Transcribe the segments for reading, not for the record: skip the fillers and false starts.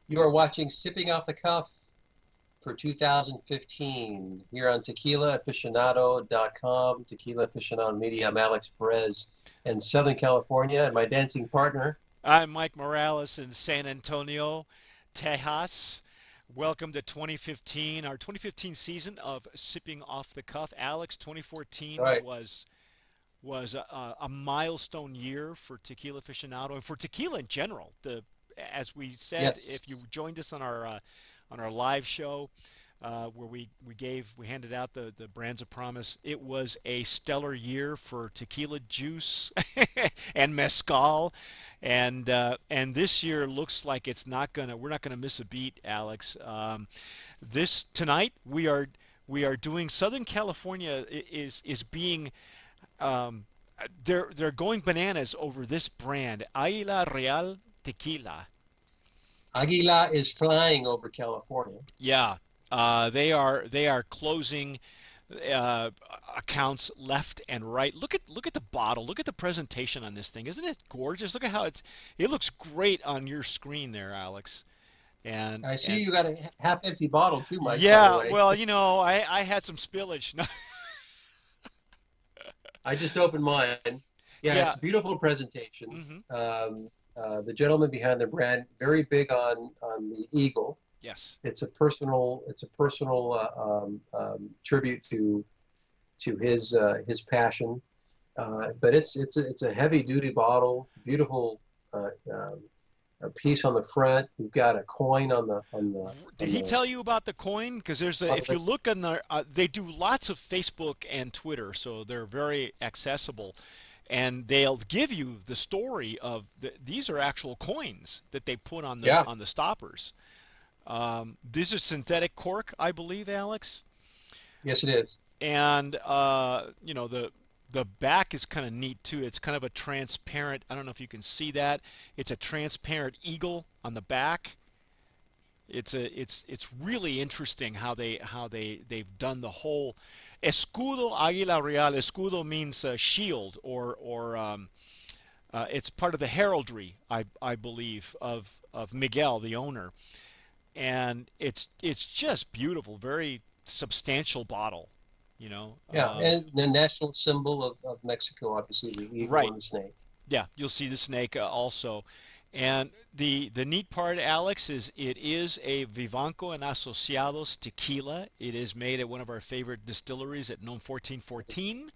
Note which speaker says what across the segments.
Speaker 1: You are watching Sipping Off the Cuff for 2015 here on tequilaaficionado.com, Tequila Aficionado Media. I'm Alex Perez in Southern California, and my dancing partner.
Speaker 2: I'm Mike Morales in San Antonio, Tejas. Welcome to 2015, our 2015 season of Sipping Off the Cuff. Alex,
Speaker 1: All
Speaker 2: 2014
Speaker 1: right.
Speaker 2: was a milestone year for Tequila Aficionado and for tequila in general. As we said,
Speaker 1: Yes.
Speaker 2: if you joined us on our live show, where we handed out the brands of promise. It was a stellar year for tequila juice and mezcal, and this year looks like we're not gonna miss a beat, Alex. This tonight we are doing Southern California is being they're going bananas over this brand, Aguila Real Tequila.
Speaker 1: Aguila is flying over California.
Speaker 2: Yeah, they are closing uh, accounts left and right. Look at the bottle. Look at the presentation on this thing. Isn't it gorgeous? Look at how it looks great on your screen there, Alex. And
Speaker 1: I see
Speaker 2: and
Speaker 1: you got a half empty bottle too, Mike, by the
Speaker 2: yeah,
Speaker 1: way.
Speaker 2: well, I had some spillage.
Speaker 1: I just opened mine. Yeah,
Speaker 2: Yeah.
Speaker 1: it's a beautiful presentation.
Speaker 2: Hmm.
Speaker 1: The gentleman behind the brand, very big on the eagle.
Speaker 2: Yes.
Speaker 1: It's a personal tribute to his passion. But it's a heavy duty bottle, beautiful a piece on the front. We've got a coin
Speaker 2: Did he tell you about the coin? Because
Speaker 1: on
Speaker 2: if you
Speaker 1: the
Speaker 2: look on they do lots of Facebook and Twitter, so they're very accessible, and they'll give you the story of these are actual coins that they put on the
Speaker 1: yeah,
Speaker 2: stoppers. These are synthetic cork, I believe, Alex,
Speaker 1: yes it is.
Speaker 2: and the back is kind of neat too. It's kind of a transparent. I don't know if you can see that. It's a transparent eagle on the back. It's really interesting they've done the whole escudo águila real. Escudo means shield, or it's part of the heraldry, I believe, of Miguel, the owner, and it's just beautiful, very substantial bottle, you know.
Speaker 1: Yeah, and the national symbol of Mexico, obviously the eagle
Speaker 2: Right.
Speaker 1: and the snake.
Speaker 2: Yeah, you'll see the snake also. And the neat part, Alex, is it is a Vivanco and Asociados tequila. It is made at one of our favorite distilleries at NOM
Speaker 1: It's
Speaker 2: 1414.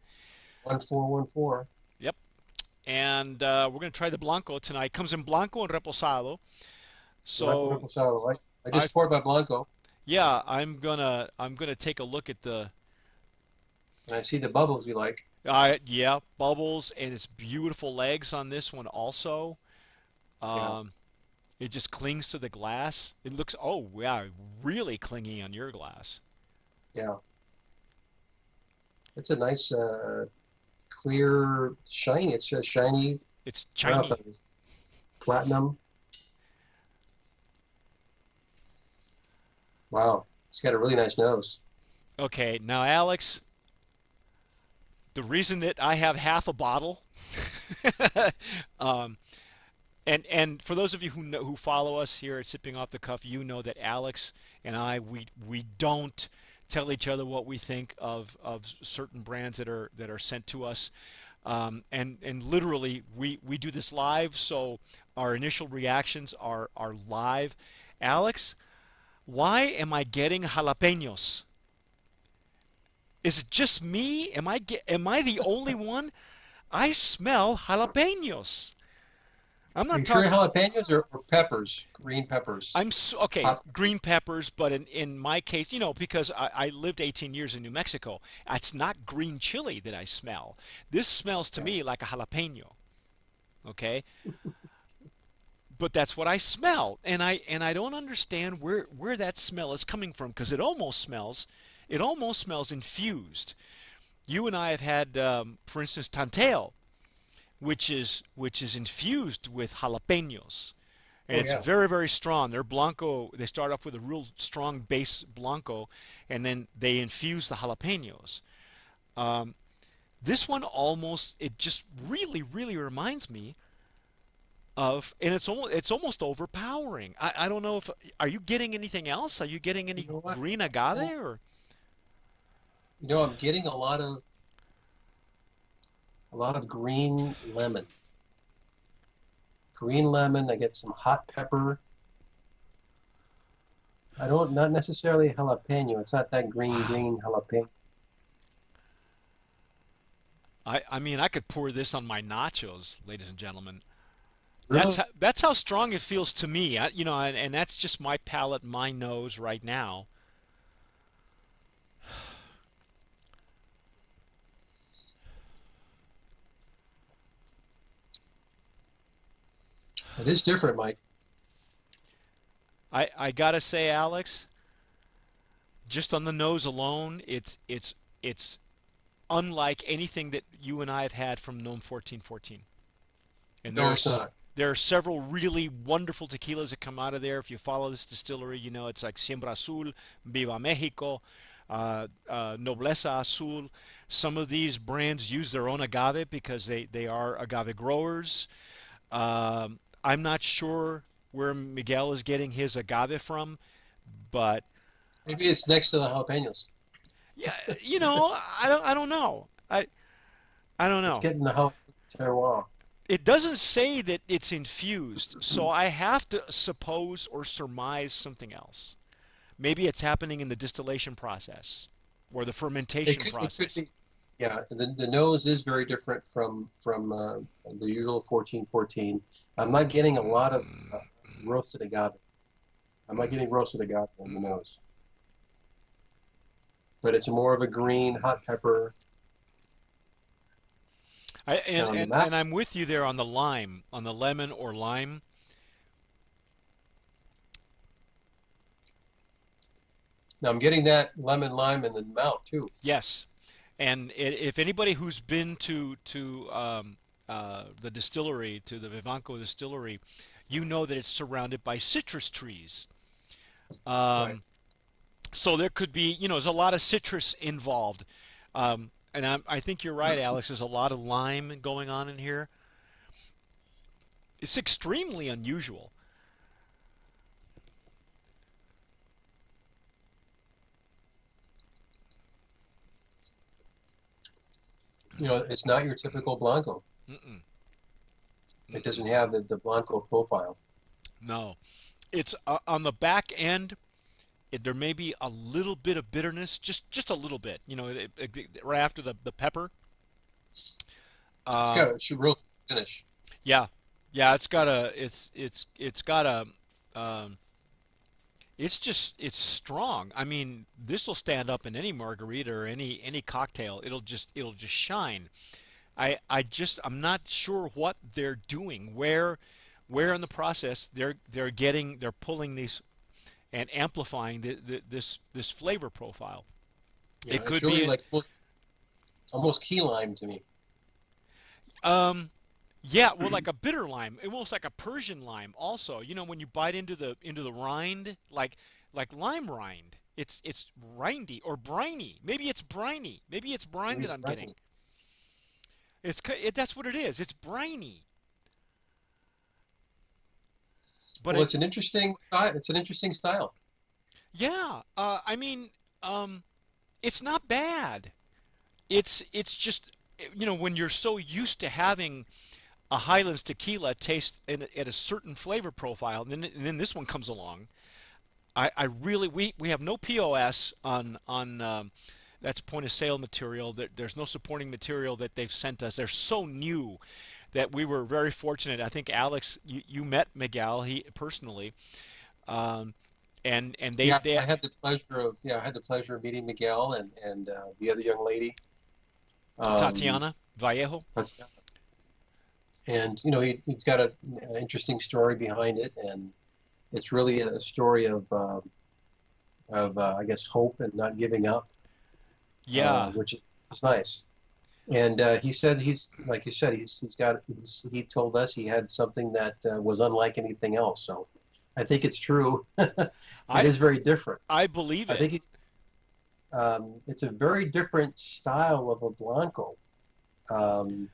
Speaker 1: 1414.
Speaker 2: Yep. And we're going to try the Blanco tonight. Comes in Blanco and Reposado.
Speaker 1: Blanco
Speaker 2: So
Speaker 1: Reposado. I
Speaker 2: I,
Speaker 1: just poured my Blanco,
Speaker 2: yeah, I'm gonna take a look at the,
Speaker 1: and I see the bubbles you like.
Speaker 2: yeah, bubbles, and it's beautiful legs on this one also.
Speaker 1: Yeah,
Speaker 2: Um, It just clings to the glass. It looks, oh yeah, really clingy on your glass.
Speaker 1: yeah. It's a nice, clear, shiny. It's a shiny.
Speaker 2: It's
Speaker 1: I don't know
Speaker 2: shiny.
Speaker 1: if it's platinum. Wow, it's got a really nice nose.
Speaker 2: Okay, now Alex, the reason that I have half a bottle, um, and for those of you who follow us here at Sipping Off the Cuff, you know that Alex and I we don't tell each other what we think of certain brands that are sent to us. And literally we do this live, so our initial reactions are live. Alex, why am I getting jalapenos? Is it just me? Am I the only one? I smell jalapenos. I'm
Speaker 1: Are
Speaker 2: not
Speaker 1: you sure
Speaker 2: talking.
Speaker 1: jalapenos or peppers? Green peppers.
Speaker 2: Okay,
Speaker 1: Hot.
Speaker 2: green peppers, but in my case, because I lived 18 years in New Mexico, it's not green chili that I smell. This smells to
Speaker 1: Yeah.
Speaker 2: me like a jalapeno. Okay, but that's what I smell, and I don't understand where that smell is coming from because it almost smells infused. You and I have had, for instance, tanteo, which is infused with jalapenos, and
Speaker 1: Oh
Speaker 2: it's
Speaker 1: yeah.
Speaker 2: very very strong. Their blanco, they start off with a real strong base blanco, and then they infuse the jalapenos. Um, this one almost, it just really really reminds me and it's almost overpowering. I don't know if are you getting anything else? Are you getting
Speaker 1: You
Speaker 2: any
Speaker 1: know what?
Speaker 2: green agave or
Speaker 1: I'm getting a lot of green lemon. Green lemon. I get some hot pepper. I don't not necessarily jalapeno. It's not that
Speaker 2: wow.
Speaker 1: green jalapeno.
Speaker 2: I mean I could pour this on my nachos, ladies and gentlemen.
Speaker 1: Really?
Speaker 2: That's how strong it feels to me. And that's just my palate, my nose right now.
Speaker 1: It is different, Mike.
Speaker 2: I gotta say, Alex, just on the nose alone, it's unlike anything that you and I have had from Gnome 1414. And
Speaker 1: No, it's not.
Speaker 2: there are several really wonderful tequilas that come out of there. If you follow this distillery, you know it's like Siembra Azul, Viva Mexico, Nobleza Azul. Some of these brands use their own agave because they are agave growers. I'm not sure where Miguel is getting his agave from, but
Speaker 1: Maybe it's next to the jalapenos.
Speaker 2: yeah, I don't know. I don't
Speaker 1: It's
Speaker 2: know.
Speaker 1: getting the jalapeno terroir.
Speaker 2: It doesn't say that it's infused, so I have to suppose or surmise something else. Maybe it's happening in the distillation process or the fermentation
Speaker 1: It could
Speaker 2: process.
Speaker 1: be. Yeah, the nose is very different from the usual 1414. I'm not getting a lot of roasted agave. I'm not getting roasted agave on the nose, but it's more of a green hot pepper.
Speaker 2: I
Speaker 1: Now
Speaker 2: and,
Speaker 1: on the
Speaker 2: and
Speaker 1: mouth,
Speaker 2: and I'm with you there on the lime, on the lemon or lime.
Speaker 1: now I'm getting that lemon lime in the mouth too.
Speaker 2: Yes, and if anybody who's been to the distillery, to the Vivanco distillery, you know that it's surrounded by citrus trees.
Speaker 1: Right.
Speaker 2: Um, so there could be, there's a lot of citrus involved. And I think you're right, Alex. There's a lot of lime going on in here. It's extremely unusual.
Speaker 1: It's not your typical Blanco.
Speaker 2: Mm-mm,
Speaker 1: It
Speaker 2: mm-mm.
Speaker 1: doesn't have the Blanco profile.
Speaker 2: No, it's on the back end. There may be a little bit of bitterness, just a little bit. Right after the pepper.
Speaker 1: It's got
Speaker 2: Um,
Speaker 1: a real finish.
Speaker 2: yeah, yeah. It's got a um, it's strong. I mean, this will stand up in any margarita or any cocktail. It'll just shine. I'm not sure what they're doing. Where in the process they're pulling these and amplifying this flavor profile.
Speaker 1: Yeah,
Speaker 2: It
Speaker 1: it's
Speaker 2: could
Speaker 1: really
Speaker 2: be
Speaker 1: like almost key lime to me.
Speaker 2: um yeah, well, like a bitter lime, almost like a Persian lime. Also, when you bite into the rind, like lime rind, it's rindy or briny. Maybe it's briny. Maybe it's brine
Speaker 1: Maybe
Speaker 2: that
Speaker 1: it's
Speaker 2: I'm getting.
Speaker 1: briny.
Speaker 2: That's what it is. It's briny. But
Speaker 1: Well,
Speaker 2: it
Speaker 1: it's an interesting style. It's an interesting style.
Speaker 2: yeah, I mean, it's not bad. It's just when you're so used to having a Highlands tequila taste at a certain flavor profile, and then this one comes along. I really we have no POS on that's point of sale material. There's no supporting material that they've sent us. They're so new that we were very fortunate. I think Alex, you met Miguel he personally, um, and they
Speaker 1: Yeah,
Speaker 2: they
Speaker 1: I had the pleasure of meeting Miguel and the other young lady. Um,
Speaker 2: Tatiana Vallejo.
Speaker 1: that's, and he's got an interesting story behind it, and it's really a story of I guess hope and not giving up,
Speaker 2: Yeah,
Speaker 1: which is nice. And he said he's like you said he told us he had something that was unlike anything else. So I think it's true. It
Speaker 2: I
Speaker 1: is very different.
Speaker 2: I believe
Speaker 1: I
Speaker 2: it.
Speaker 1: think it's a very different style of a Blanco um,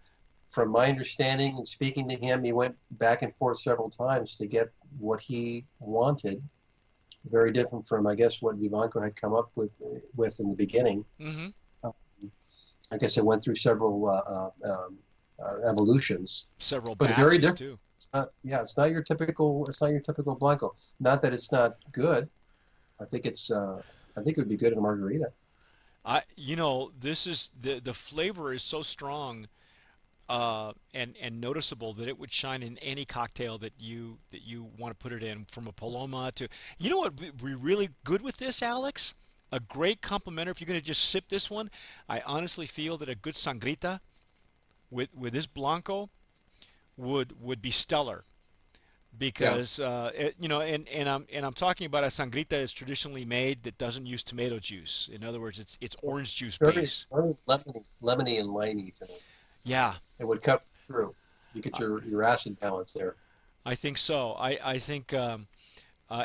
Speaker 1: from my understanding and speaking to him, he went back and forth several times to get what he wanted. Very different from, I guess, what Vivanco had come up with in the beginning.
Speaker 2: Mm-hmm.
Speaker 1: Uh, I guess it went through several evolutions,
Speaker 2: Several
Speaker 1: but very
Speaker 2: batches
Speaker 1: different.
Speaker 2: too.
Speaker 1: It's not, yeah, it's not your typical Blanco. Not that it's not good. I think it would be good in a margarita.
Speaker 2: This is the flavor is so strong and noticeable that it would shine in any cocktail that you want to put it in, from a Paloma to, what would be really good with this, Alex? A great complementer if you're going to just sip this one. I honestly feel that a good sangrita with this Blanco would be stellar
Speaker 1: Yeah,
Speaker 2: because and I'm talking about a sangrita that's traditionally made that doesn't use tomato juice. In other words, it's orange juice
Speaker 1: very,
Speaker 2: base.
Speaker 1: very lemony and limey to me.
Speaker 2: Yeah,
Speaker 1: It would cut through. You get your acid balance there.
Speaker 2: I think so. I think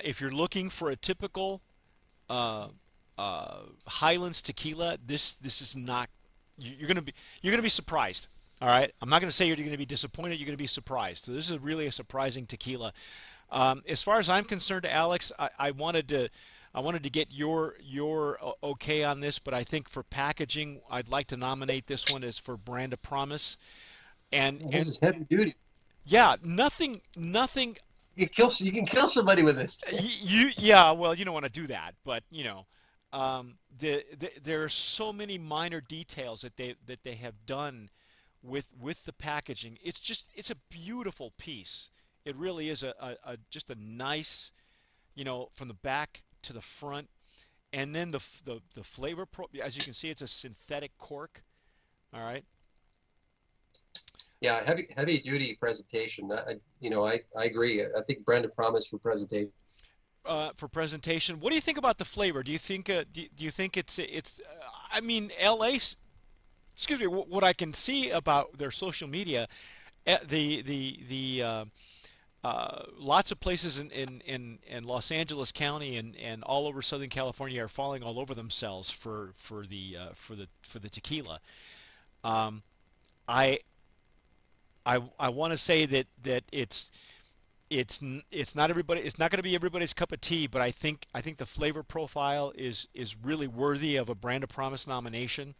Speaker 2: if you're looking for a typical uh, Highlands tequila, this is not. You're gonna be surprised. All right, I'm not gonna say you're gonna be disappointed. You're gonna be surprised. So this is really a surprising tequila. As far as I'm concerned, Alex, I wanted to get your okay on this, but I think for packaging, I'd like to nominate this one as for brand of promise. And
Speaker 1: Well, this
Speaker 2: and
Speaker 1: is heavy duty.
Speaker 2: yeah, nothing.
Speaker 1: You can kill somebody with this.
Speaker 2: Yeah, well, you don't want to do that, but there are so many minor details that they have done with the packaging. It's a beautiful piece. It really is a just a nice, from the back to the front, and then the flavor as you can see, it's a synthetic cork. All right.
Speaker 1: Yeah, heavy duty presentation. I agree. I think Brandon promised for presentation.
Speaker 2: For presentation. What do you think about the flavor? Do you think I mean, LA. Excuse me. What I can see about their social media, the lots of places in Los Angeles County and all over Southern California are falling all over themselves for the tequila. Um, I I want to say that it's not everybody, it's not going to be everybody's cup of tea, but I think the flavor profile is really worthy of a brand of promise nomination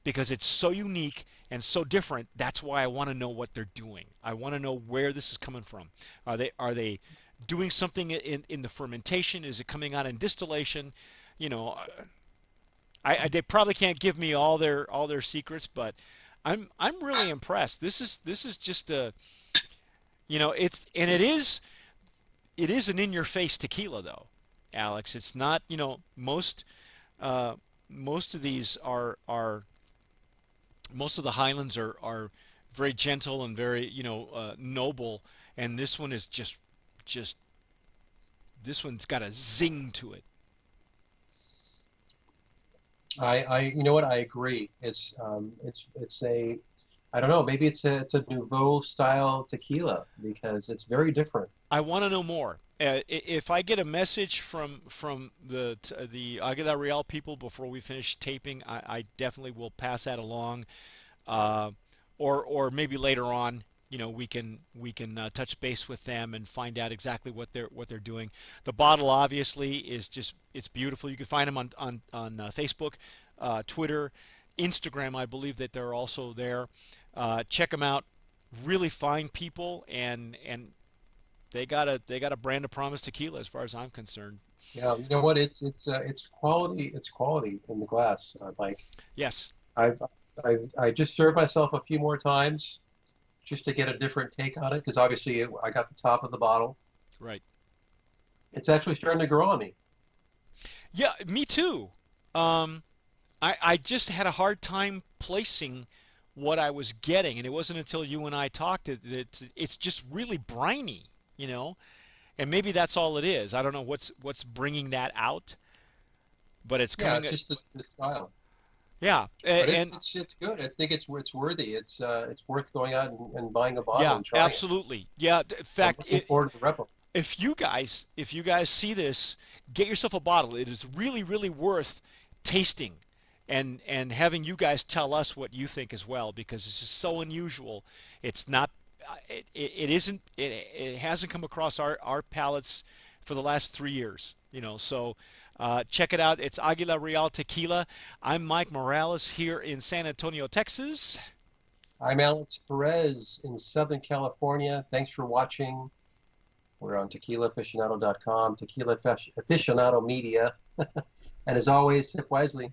Speaker 2: because it's so unique and so different. That's why I want to know what they're doing. I want to know where this is coming from. Are they doing something in the fermentation? Is it coming out in distillation? You know, they probably can't give me all their secrets, but I'm really impressed. This is just a, it is an in-your-face tequila, though, Alex. It's not, uh, most of these are most of the Highlands are very gentle and very, noble, and this one is just this one's got a zing to it.
Speaker 1: You know what? I agree. It's a, I don't know. Maybe it's a nouveau style tequila because it's very different.
Speaker 2: I want to know more. If I get a message from the Aguila Real people before we finish taping, I definitely will pass that along. Uh, or maybe later on, we can touch base with them and find out exactly what they're doing. The bottle obviously is just, it's beautiful. You can find them on Facebook, Twitter, Instagram. I believe that they're also there. Check them out. Really fine people, and they got a brand of promise tequila as far as I'm concerned.
Speaker 1: Yeah, you know what? It's quality. It's quality in the glass. Like
Speaker 2: Yes,
Speaker 1: I've I just served myself a few more times just to get a different take on it because obviously I got the top of the bottle.
Speaker 2: right.
Speaker 1: It's actually starting to grow on me.
Speaker 2: Yeah, me too. Um, I just had a hard time placing what I was getting, and it wasn't until you and I talked that it's just really briny, you know, and maybe that's all it is. I don't know what's bringing that out, but it's
Speaker 1: Yeah,
Speaker 2: coming.
Speaker 1: it's just the style.
Speaker 2: Yeah,
Speaker 1: But
Speaker 2: and
Speaker 1: it's good. I think it's worthy. It's worth going out and buying a bottle
Speaker 2: yeah,
Speaker 1: and trying it.
Speaker 2: absolutely. Yeah, in
Speaker 1: So I'm
Speaker 2: fact,
Speaker 1: looking forward to the repo.
Speaker 2: if you guys see this, get yourself a bottle. It is really worth tasting. and having you guys tell us what you think as well, because this is so unusual. It's not, it isn't, it hasn't come across our palates for the last 3 years. So check it out. It's Aguila Real Tequila. I'm Mike Morales here in San Antonio, Texas.
Speaker 1: I'm Alex Perez in Southern California. Thanks for watching. We're on tequilaaficionado.com, Tequila Aficionado Media. And as always, sip wisely.